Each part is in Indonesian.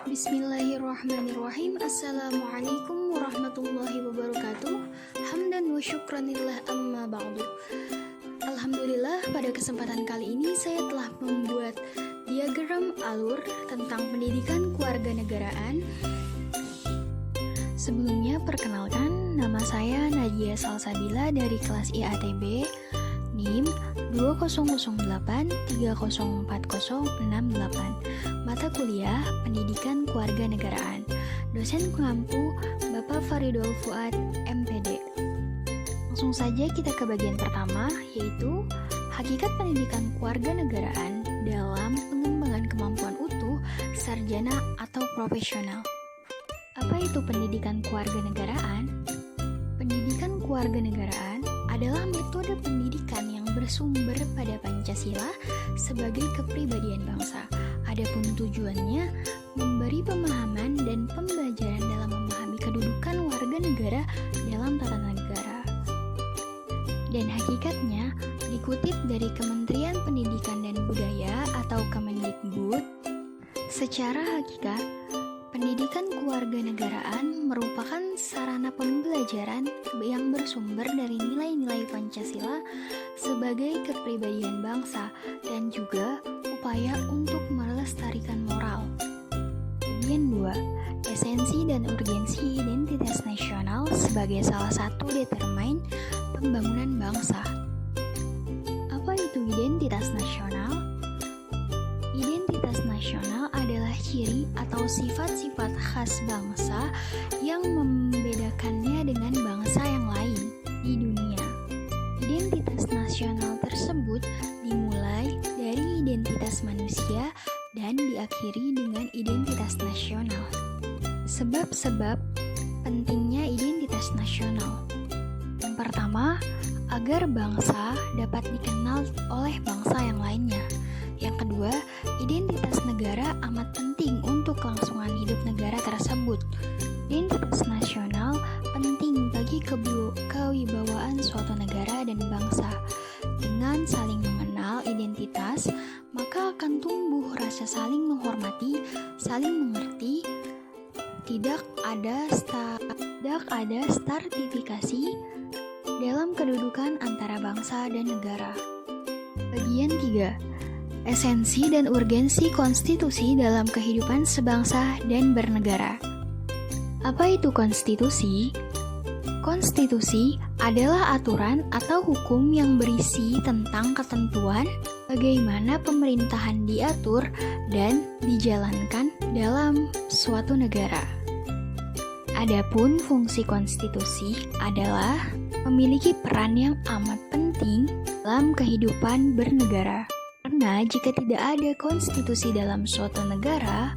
Bismillahirrahmanirrahim. Assalamualaikum warahmatullahi wabarakatuh. Hamdan wa syukranillah amma ba'du. Alhamdulillah, pada kesempatan kali ini saya telah membuat diagram alur tentang pendidikan kewarganegaraan. Sebelumnya perkenalkan, nama saya Nadia Salsabila dari kelas IATB, NIM 2008304068. Mata kuliah Pendidikan Kewarganegaraan. Dosen pengampu Bapak Faridul Fuad, MPD. Langsung saja kita ke bagian pertama, yaitu hakikat pendidikan kewarganegaraan dalam pengembangan kemampuan utuh, sarjana atau profesional. Apa itu pendidikan kewarganegaraan? Pendidikan kewarganegaraan adalah metode pendidikan yang bersumber pada Pancasila sebagai kepribadian bangsa. Adapun tujuannya memberi pemahaman dan pembelajaran dalam memahami kedudukan warga negara dalam tata negara. Dan hakikatnya dikutip dari Kementerian Pendidikan dan Budaya atau Kemendikbud. Secara hakikat, pendidikan kewarganegaraan merupakan sarana pembelajaran yang bersumber dari nilai-nilai Pancasila sebagai kepribadian bangsa dan juga upaya untuk melestarikan moral. Bagian 2. Esensi dan urgensi identitas nasional sebagai salah satu determain pembangunan bangsa. Apa itu identitas nasional? Identitas nasional adalah ciri atau sifat-sifat khas bangsa yang membedakannya dengan bangsa yang lain di dunia. Identitas nasional tersebut dimulai dari identitas manusia dan diakhiri dengan identitas nasional. Sebab-sebab pentingnya identitas nasional. Yang pertama, agar bangsa dapat dikenal oleh bangsa yang lainnya. Yang kedua, identitas negara amat penting untuk kelangsungan hidup negara tersebut. Identitas nasional penting bagi kewibawaan suatu negara dan bangsa. Dengan saling mengenal identitas, maka akan tumbuh rasa saling menghormati, saling mengerti. Tidak ada stratifikasi dalam kedudukan antara bangsa dan negara. Bagian 3. Esensi dan urgensi konstitusi dalam kehidupan sebangsa dan bernegara. Apa itu konstitusi? Konstitusi adalah aturan atau hukum yang berisi tentang ketentuan bagaimana pemerintahan diatur dan dijalankan dalam suatu negara. Adapun fungsi konstitusi adalah memiliki peran yang amat penting dalam kehidupan bernegara. Karena jika tidak ada konstitusi dalam suatu negara,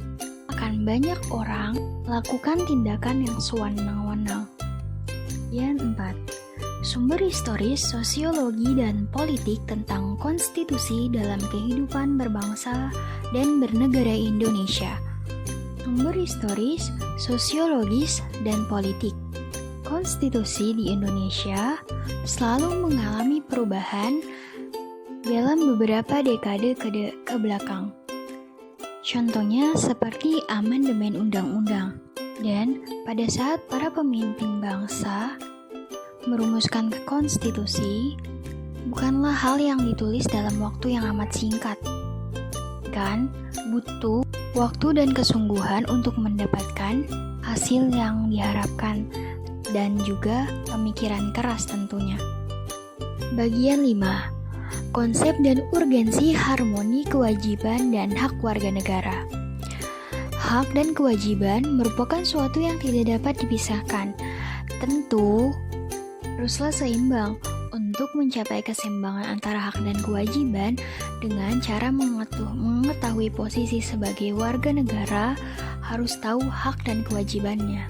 akan banyak orang melakukan tindakan yang sewenang-wenang. Yang 4. Sumber historis, sosiologi, dan politik tentang konstitusi dalam kehidupan berbangsa dan bernegara Indonesia. Sumber historis, sosiologis, dan politik. Konstitusi di Indonesia selalu mengalami perubahan dalam beberapa dekade ke belakang. Contohnya seperti amandemen undang-undang. Dan pada saat para pemimpin bangsa merumuskan konstitusi, bukanlah hal yang ditulis dalam waktu yang amat singkat. Kan butuh waktu dan kesungguhan untuk mendapatkan hasil yang diharapkan dan juga pemikiran keras tentunya. Bagian 5. Konsep dan urgensi harmoni kewajiban dan hak warga negara. Hak dan kewajiban merupakan suatu yang tidak dapat dipisahkan. Tentu, haruslah seimbang. Untuk mencapai keseimbangan antara hak dan kewajiban dengan cara mengetahui posisi sebagai warga negara, harus tahu hak dan kewajibannya.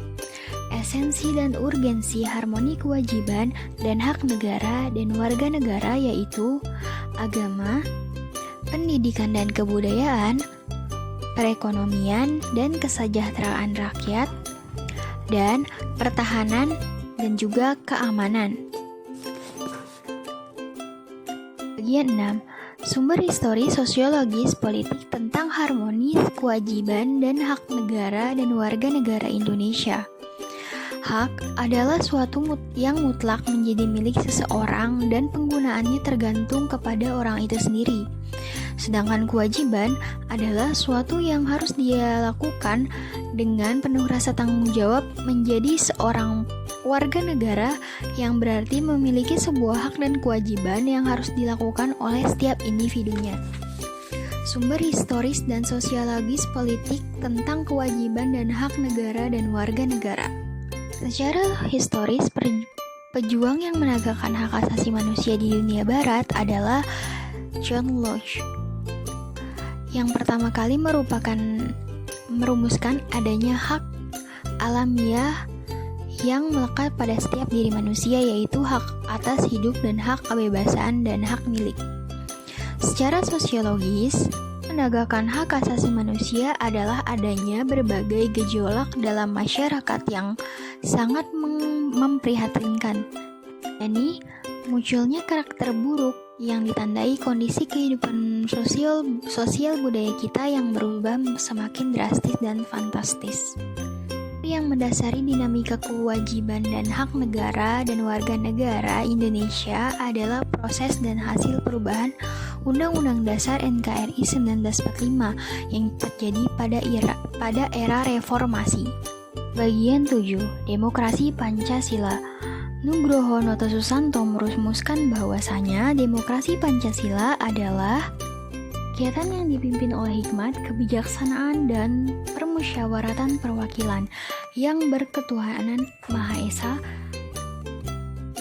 Esensi dan urgensi harmoni kewajiban dan hak negara dan warga negara yaitu agama, pendidikan dan kebudayaan, perekonomian dan kesejahteraan rakyat, dan pertahanan dan juga keamanan. Bagian 6. Sumber histori sosiologis politik tentang harmonis, kewajiban, dan hak negara dan warga negara Indonesia. Hak adalah suatu yang mutlak menjadi milik seseorang dan penggunaannya tergantung kepada orang itu sendiri. Sedangkan kewajiban adalah suatu yang harus dia lakukan dengan penuh rasa tanggung jawab menjadi seorang warga negara, yang berarti memiliki sebuah hak dan kewajiban yang harus dilakukan oleh setiap individunya. Sumber historis dan sosiologis politik tentang kewajiban dan hak negara dan warga negara. Secara historis, pejuang yang menegakkan hak asasi manusia di dunia barat adalah John Locke, yang pertama kali merumuskan adanya hak alamiah yang melekat pada setiap diri manusia, yaitu hak atas hidup dan hak kebebasan dan hak milik. Secara sosiologis, menegakkan hak asasi manusia adalah adanya berbagai gejolak dalam masyarakat yang sangat memprihatinkan, yakni munculnya karakter buruk yang ditandai kondisi kehidupan sosial budaya kita yang berubah semakin drastis dan fantastis. Yang mendasari dinamika kewajiban dan hak negara dan warga negara Indonesia adalah proses dan hasil perubahan Undang-Undang Dasar NKRI 1945 yang terjadi pada era reformasi. Bagian 7. Demokrasi Pancasila. Nugroho Noto Susanto merumuskan bahwasanya demokrasi Pancasila adalah kegiatan yang dipimpin oleh hikmat, kebijaksanaan, dan permusyawaratan perwakilan yang berketuhanan Maha Esa,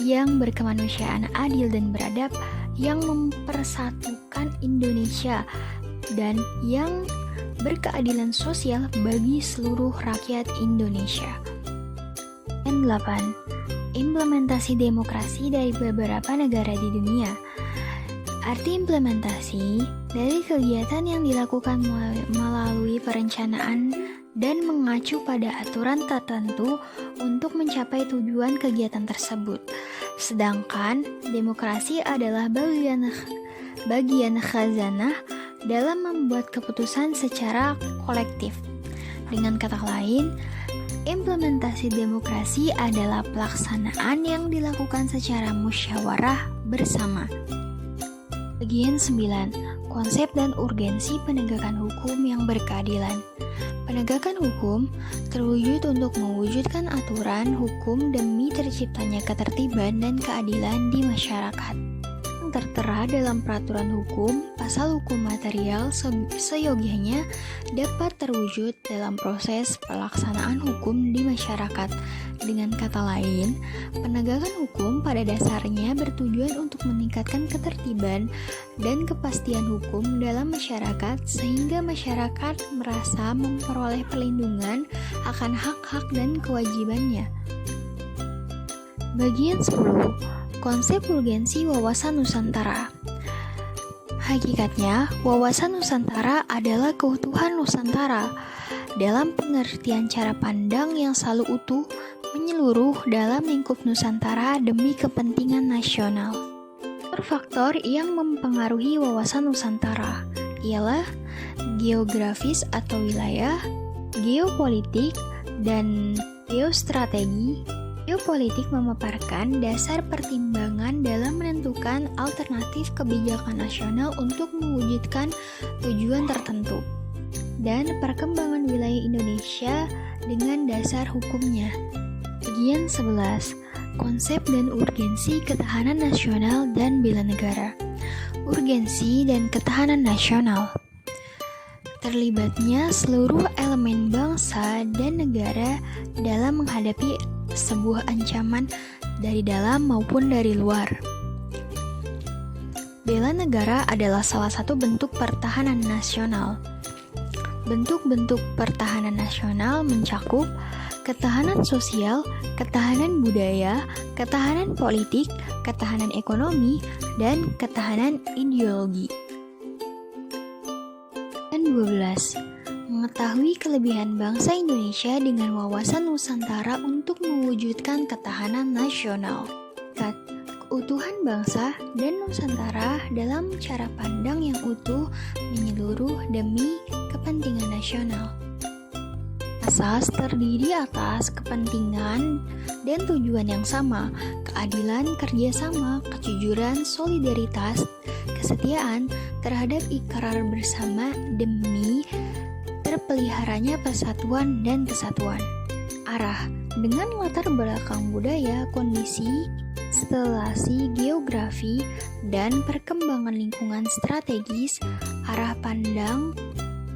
yang berkemanusiaan adil dan beradab, yang mempersatukan Indonesia, dan yang berkeadilan sosial bagi seluruh rakyat Indonesia. Dan 8. Implementasi demokrasi dari beberapa negara di dunia. Arti implementasi dari kegiatan yang dilakukan melalui perencanaan dan mengacu pada aturan tertentu untuk mencapai tujuan kegiatan tersebut. Sedangkan demokrasi adalah bagian khazanah dalam membuat keputusan secara kolektif. Dengan kata lain, implementasi demokrasi adalah pelaksanaan yang dilakukan secara musyawarah bersama. Bagian 9. Konsep dan urgensi penegakan hukum yang berkeadilan. Penegakan hukum terwujud untuk mewujudkan aturan hukum demi terciptanya ketertiban dan keadilan di masyarakat. Tertera dalam peraturan hukum, pasal hukum material seyogianya dapat terwujud dalam proses pelaksanaan hukum di masyarakat. Dengan kata lain, penegakan hukum pada dasarnya bertujuan untuk meningkatkan ketertiban dan kepastian hukum dalam masyarakat sehingga masyarakat merasa memperoleh perlindungan akan hak-hak dan kewajibannya. Bagian 10. Konsep urgensi wawasan Nusantara. Hakikatnya, wawasan Nusantara adalah keutuhan Nusantara dalam pengertian cara pandang yang selalu utuh, menyeluruh dalam lingkup Nusantara demi kepentingan nasional. Faktor yang mempengaruhi wawasan Nusantara ialah geografis atau wilayah, geopolitik, dan geostrategi. Geopolitik memaparkan dasar pertimbangan dalam menentukan alternatif kebijakan nasional untuk mewujudkan tujuan tertentu, dan perkembangan wilayah Indonesia dengan dasar hukumnya. Bagian 11. Konsep dan urgensi ketahanan nasional dan bela negara. Urgensi dan ketahanan nasional. Terlibatnya seluruh elemen bangsa dan negara dalam menghadapi sebuah ancaman dari dalam maupun dari luar. Bela negara adalah salah satu bentuk pertahanan nasional. Bentuk-bentuk pertahanan nasional mencakup ketahanan sosial, ketahanan budaya, ketahanan politik, ketahanan ekonomi, dan ketahanan ideologi. Dan 12. Mengetahui kelebihan bangsa Indonesia dengan wawasan Nusantara untuk mewujudkan ketahanan nasional. keutuhan bangsa dan Nusantara dalam cara pandang yang utuh menyeluruh demi kepentingan nasional. Asas terdiri atas kepentingan dan tujuan yang sama, keadilan, kerjasama, kejujuran, solidaritas, kesetiaan terhadap ikrar bersama demi terpeliharanya persatuan dan kesatuan. Arah dengan latar belakang budaya, kondisi, stelasi geografi, dan perkembangan lingkungan strategis, arah pandang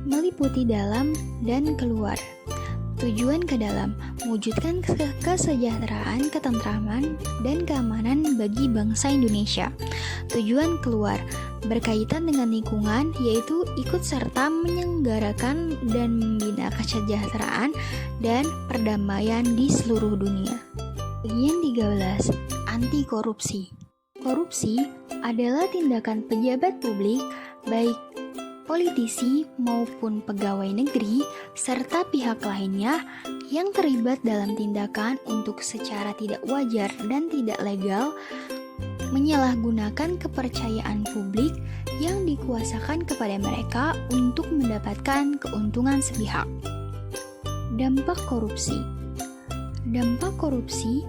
meliputi dalam dan keluar. Tujuan ke dalam, mewujudkan kesejahteraan, ketentraman, dan keamanan bagi bangsa Indonesia. Tujuan keluar, berkaitan dengan lingkungan, yaitu ikut serta menyelenggarakan dan membina kesejahteraan dan perdamaian di seluruh dunia. Bagian 13, anti korupsi. Korupsi adalah tindakan pejabat publik, baik politisi maupun pegawai negeri, serta pihak lainnya yang terlibat dalam tindakan untuk secara tidak wajar dan tidak legal menyalahgunakan kepercayaan publik yang dikuasakan kepada mereka untuk mendapatkan keuntungan sepihak. Dampak korupsi. Dampak korupsi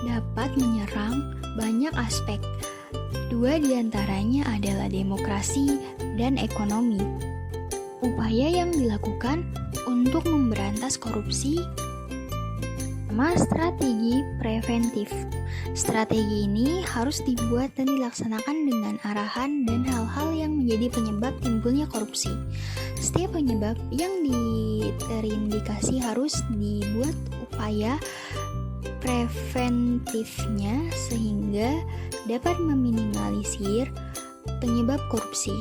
dapat menyerang banyak aspek. Dua diantaranya adalah demokrasi dan ekonomi. Upaya yang dilakukan untuk memberantas korupsi sama strategi preventif. Strategi ini harus dibuat dan dilaksanakan dengan arahan dan hal-hal yang menjadi penyebab timbulnya korupsi. Setiap penyebab yang terindikasi harus dibuat upaya preventifnya sehingga dapat meminimalisir penyebab korupsi.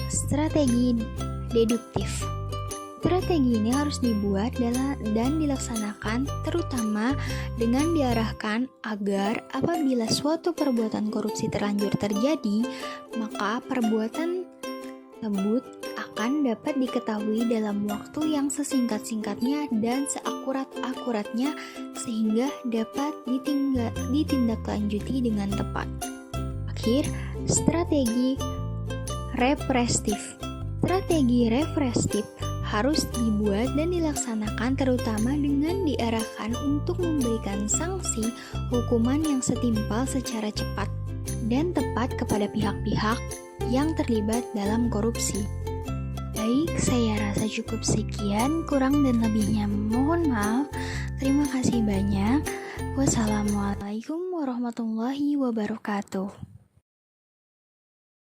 Strategi deduktif. Strategi ini harus dibuat dan dilaksanakan terutama dengan diarahkan agar apabila suatu perbuatan korupsi terlanjur terjadi, maka perbuatan tersebut akan dapat diketahui dalam waktu yang sesingkat-singkatnya dan seakurat-akuratnya sehingga dapat ditindaklanjuti dengan tepat. Akhir, strategi represif. Strategi represif harus dibuat dan dilaksanakan terutama dengan diarahkan untuk memberikan sanksi hukuman yang setimpal secara cepat dan tepat kepada pihak-pihak yang terlibat dalam korupsi. Baik, saya rasa cukup sekian, kurang dan lebihnya mohon maaf. Terima kasih banyak. Wassalamualaikum warahmatullahi wabarakatuh.